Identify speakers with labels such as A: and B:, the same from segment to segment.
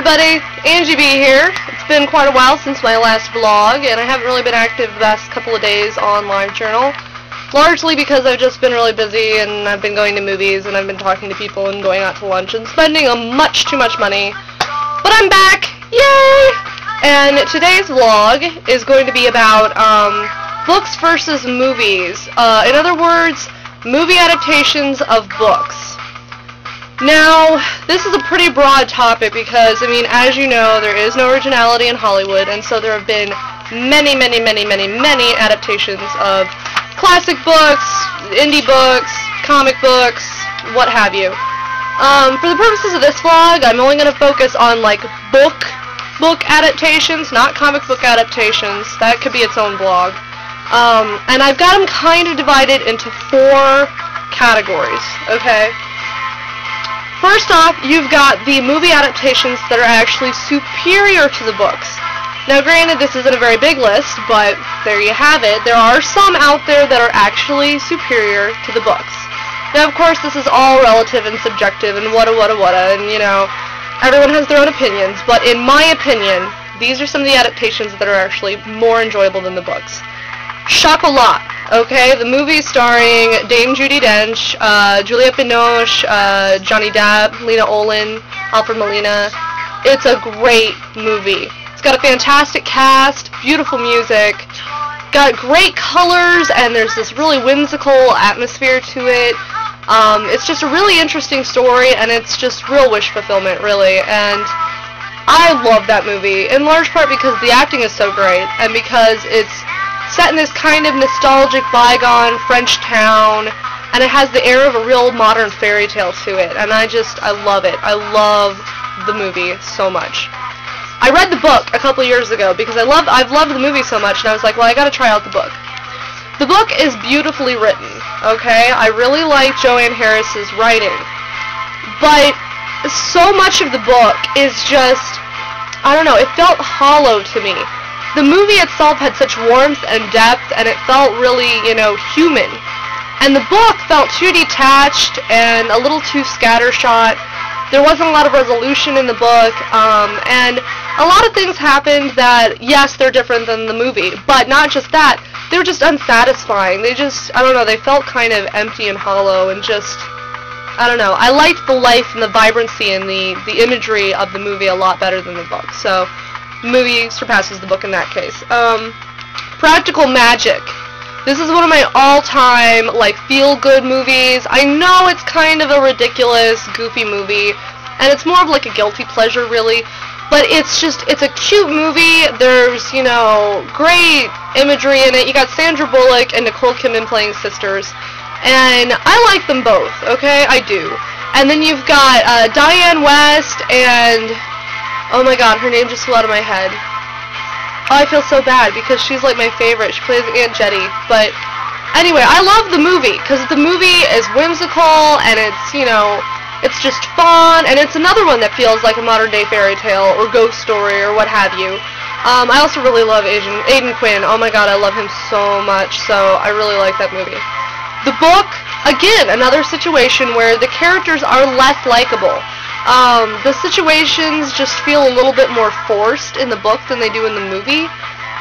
A: everybody, Angie B here. It's been quite a while since my last vlog, and I haven't really been active the last couple of days on LiveJournal, largely because I've just been really busy, and I've been going to movies, and I've been talking to people, and going out to lunch, and spending much too much money. But I'm back! Yay! And today's vlog is going to be about books versus movies. In other words, movie adaptations of books. Now, this is a pretty broad topic because, I mean, as you know, there is no originality in Hollywood, and so there have been many adaptations of classic books, indie books, comic books, what have you. For the purposes of this vlog, I'm only going to focus on, like, book adaptations, not comic book adaptations. That could be its own vlog. And I've got them kind of divided into 4 categories, okay? First off, you've got the movie adaptations that are actually superior to the books. Now, granted, this isn't a very big list, but there you have it. There are some out there that are actually superior to the books. Now, of course, this is all relative and subjective and wada, and, you know, everyone has their own opinions, but in my opinion, these are some of the adaptations that are actually more enjoyable than the books. Chocolat, okay? The movie starring Dame Judi Dench, Juliette Binoche, Johnny Depp, Lena Olin, Alfred Molina. It's a great movie. It's got a fantastic cast, beautiful music, got great colors, and there's this really whimsical atmosphere to it. It's just a really interesting story, and it's just real wish fulfillment, really, and I love that movie, in large part because the acting is so great, and because it's set in this kind of nostalgic, bygone French town, and it has the air of a real modern fairy tale to it, and I love it. I love the movie so much. I read the book a couple years ago because I've loved the movie so much, and I was like, well, I gotta try out the book. The book is beautifully written, okay? I really like Joanne Harris's writing, but so much of the book is just, I don't know, it felt hollow to me. The movie itself had such warmth and depth, and it felt really, you know, human. And the book felt too detached and a little too scattershot. There wasn't a lot of resolution in the book, and a lot of things happened that, yes, they're different than the movie, but not just that, they were just unsatisfying. They just, I don't know, they felt kind of empty and hollow and just, I don't know. I liked the life and the vibrancy and the imagery of the movie a lot better than the book, so the movie surpasses the book in that case. Practical Magic. This is one of my all-time, like, feel-good movies. I know it's kind of a ridiculous, goofy movie, and it's more of like a guilty pleasure, really, but it's a cute movie. There's, you know, great imagery in it. You got Sandra Bullock and Nicole Kidman playing sisters, and I like them both, okay? I do. And then you've got Diane West and, oh my god, her name just flew out of my head. Oh, I feel so bad because she's like my favorite. She plays Aunt Jetty. But anyway, I love the movie because the movie is whimsical and it's, you know, it's just fun, and it's another one that feels like a modern-day fairy tale or ghost story or what have you. I also really love Aidan Quinn. Oh my god, I love him so much, so I really like that movie. The book, again, another situation where the characters are less likable. The situations just feel a little bit more forced in the book than they do in the movie.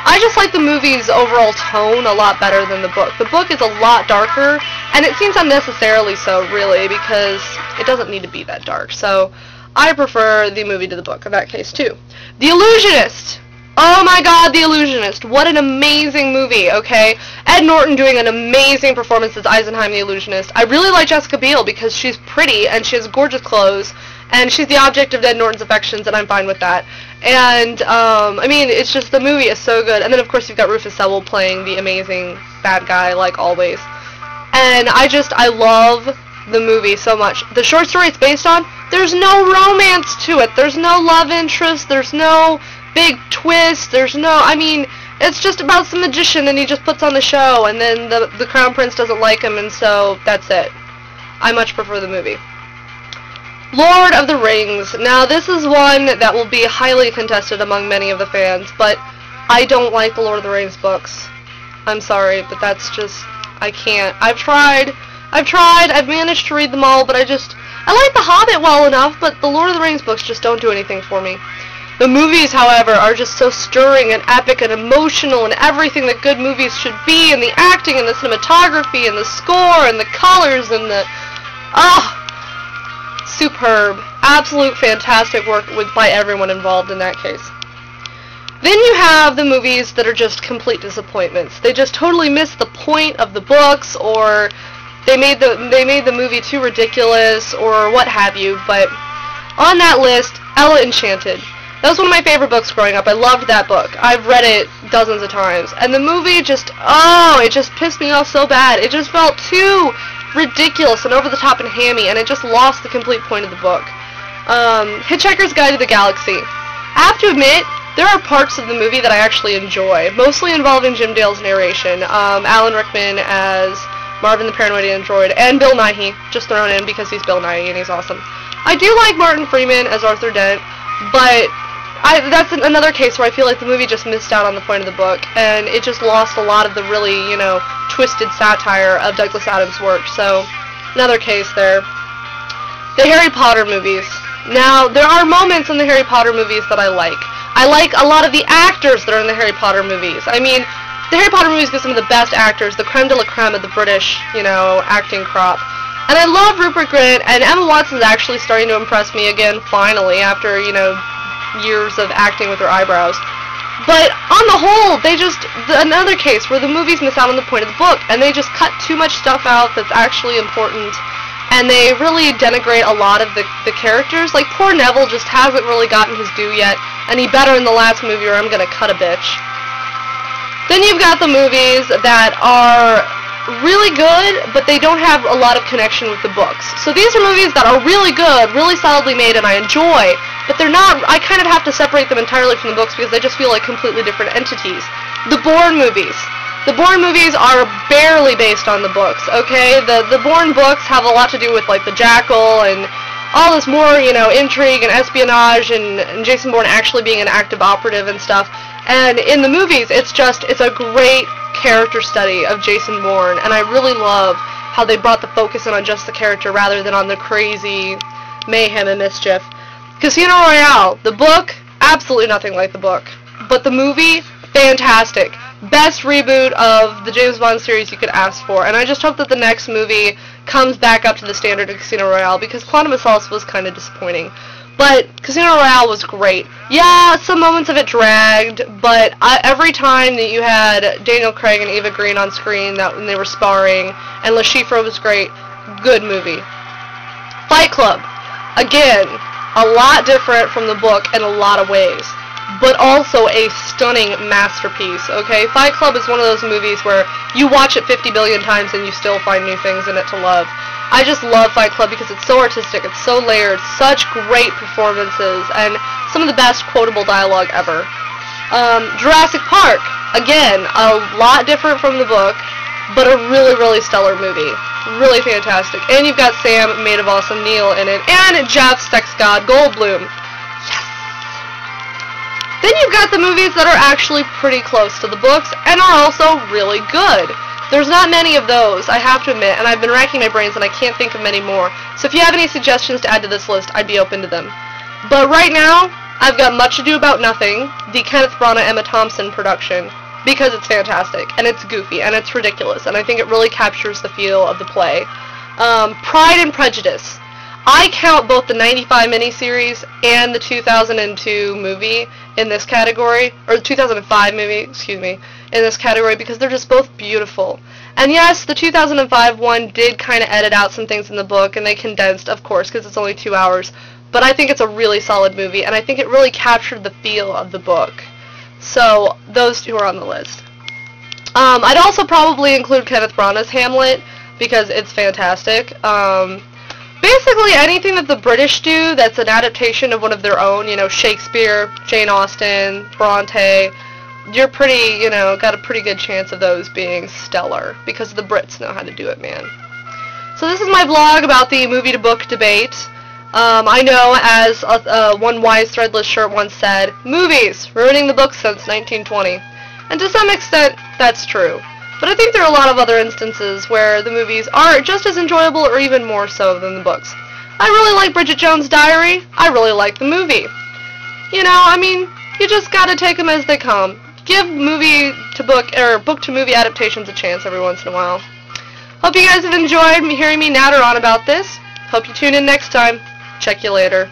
A: I just like the movie's overall tone a lot better than the book. The book is a lot darker, and it seems unnecessarily so, really, because it doesn't need to be that dark. So I prefer the movie to the book in that case, too. The Illusionist. Oh my god, The Illusionist. What an amazing movie, okay? Ed Norton doing an amazing performance as Eisenheim the Illusionist. I really like Jessica Biel because she's pretty and she has gorgeous clothes, and she's the object of Ed Norton's affections, and I'm fine with that. And, I mean, it's just, the movie is so good. And then, of course, you've got Rufus Sewell playing the amazing bad guy, like always. And I love the movie so much. The short story it's based on, there's no romance to it. There's no love interest. There's no big twist. There's no, I mean, it's just about some magician, and he just puts on the show, and then the Crown Prince doesn't like him, and so that's it. I much prefer the movie. Lord of the Rings. Now, this is one that will be highly contested among many of the fans, but I don't like the Lord of the Rings books. I'm sorry, but that's just, I can't. I've tried, I've managed to read them all, but I I like The Hobbit well enough, but the Lord of the Rings books just don't do anything for me. The movies, however, are just so stirring and epic and emotional and everything that good movies should be, and the acting and the cinematography and the score and the colors and the... superb. Absolute fantastic work by everyone involved in that case. Then you have the movies that are just complete disappointments. They just totally miss the point of the books, or they made the movie too ridiculous, or what have you. But on that list, Ella Enchanted. That was one of my favorite books growing up. I loved that book. I've read it dozens of times. And the movie just, it just pissed me off so bad. It just felt too ridiculous and over the top and hammy, and it just lost the complete point of the book. Hitchhiker's Guide to the Galaxy. I have to admit, there are parts of the movie that I actually enjoy, mostly involving Jim Dale's narration. Alan Rickman as Marvin the Paranoid Android, and Bill Nighy, just thrown in because he's Bill Nighy and he's awesome. I do like Martin Freeman as Arthur Dent, but that's another case where I feel like the movie just missed out on the point of the book, and it just lost a lot of the really, twisted satire of Douglas Adams' work. So, another case there. The Harry Potter movies. Now, there are moments in the Harry Potter movies that I like. I like a lot of the actors that are in the Harry Potter movies. I mean, the Harry Potter movies get some of the best actors, the creme de la creme of the British, acting crop. And I love Rupert Grint, and Emma Watson's actually starting to impress me again, finally, after, years of acting with her eyebrows. But on the whole, another case where the movies miss out on the point of the book, and they just cut too much stuff out that's actually important, and they really denigrate a lot of the characters. Like, poor Neville just hasn't really gotten his due yet, and he better in the last movie or I'm gonna cut a bitch. Then you've got the movies that are really good, but they don't have a lot of connection with the books. So these are movies that are really good, really solidly made, and I enjoy, but they're not, I kind of have to separate them entirely from the books because they just feel like completely different entities. The Bourne movies. The Bourne movies are barely based on the books, okay? The Bourne books have a lot to do with, like, the Jackal and all this more, intrigue and espionage and Jason Bourne actually being an active operative and stuff. And in the movies, it's a great character study of Jason Bourne, and I really love how they brought the focus in on just the character rather than on the crazy mayhem and mischief. Casino Royale, the book, absolutely nothing like the book. But the movie, fantastic. Best reboot of the James Bond series you could ask for, and I just hope that the next movie comes back up to the standard of Casino Royale, because Quantum of Solace was kind of disappointing. But Casino Royale was great. Yeah, some moments of it dragged, but every time that you had Daniel Craig and Eva Green on screen when they were sparring, and Le Chiffre was great, good movie. Fight Club. Again, a lot different from the book in a lot of ways, but also a stunning masterpiece, okay? Fight Club is one of those movies where you watch it 50 billion times and you still find new things in it to love. I just love Fight Club because it's so artistic, it's so layered, such great performances, and some of the best quotable dialogue ever. Jurassic Park, again, a lot different from the book, but a really, really stellar movie. Really fantastic. And you've got Sam Maid of Awesome Neil in it, and Jeff Sex God Goldblum. Yes! Then you've got the movies that are actually pretty close to the books, and are also really good. There's not many of those, I have to admit, and I've been racking my brains and I can't think of many more. So if you have any suggestions to add to this list, I'd be open to them. But right now, I've got Much Ado About Nothing, the Kenneth Branagh, Emma Thompson production, because it's fantastic, and it's goofy, and it's ridiculous, and I think it really captures the feel of the play. Pride and Prejudice. I count both the 95 miniseries and the 2002 movie in this category, or the 2005 movie, excuse me, in this category because they're just both beautiful. And yes, the 2005 one did kind of edit out some things in the book, and they condensed, of course, because it's only 2 hours, but I think it's a really solid movie, and I think it really captured the feel of the book. So, those two are on the list. I'd also probably include Kenneth Branagh's Hamlet, because it's fantastic. Basically, anything that the British do that's an adaptation of one of their own, Shakespeare, Jane Austen, Bronte, you're pretty, got a pretty good chance of those being stellar, because the Brits know how to do it, man. So this is my vlog about the movie-to-book debate. I know, as one wise threadless shirt once said, movies, ruining the books since 1920. And to some extent, that's true. But I think there are a lot of other instances where the movies are just as enjoyable or even more so than the books. I really like Bridget Jones' Diary. I really like the movie. You know, I mean, you just gotta take them as they come. Give movie to book, or book to movie adaptations a chance every once in a while. Hope you guys have enjoyed hearing me natter on about this. Hope you tune in next time. Check you later.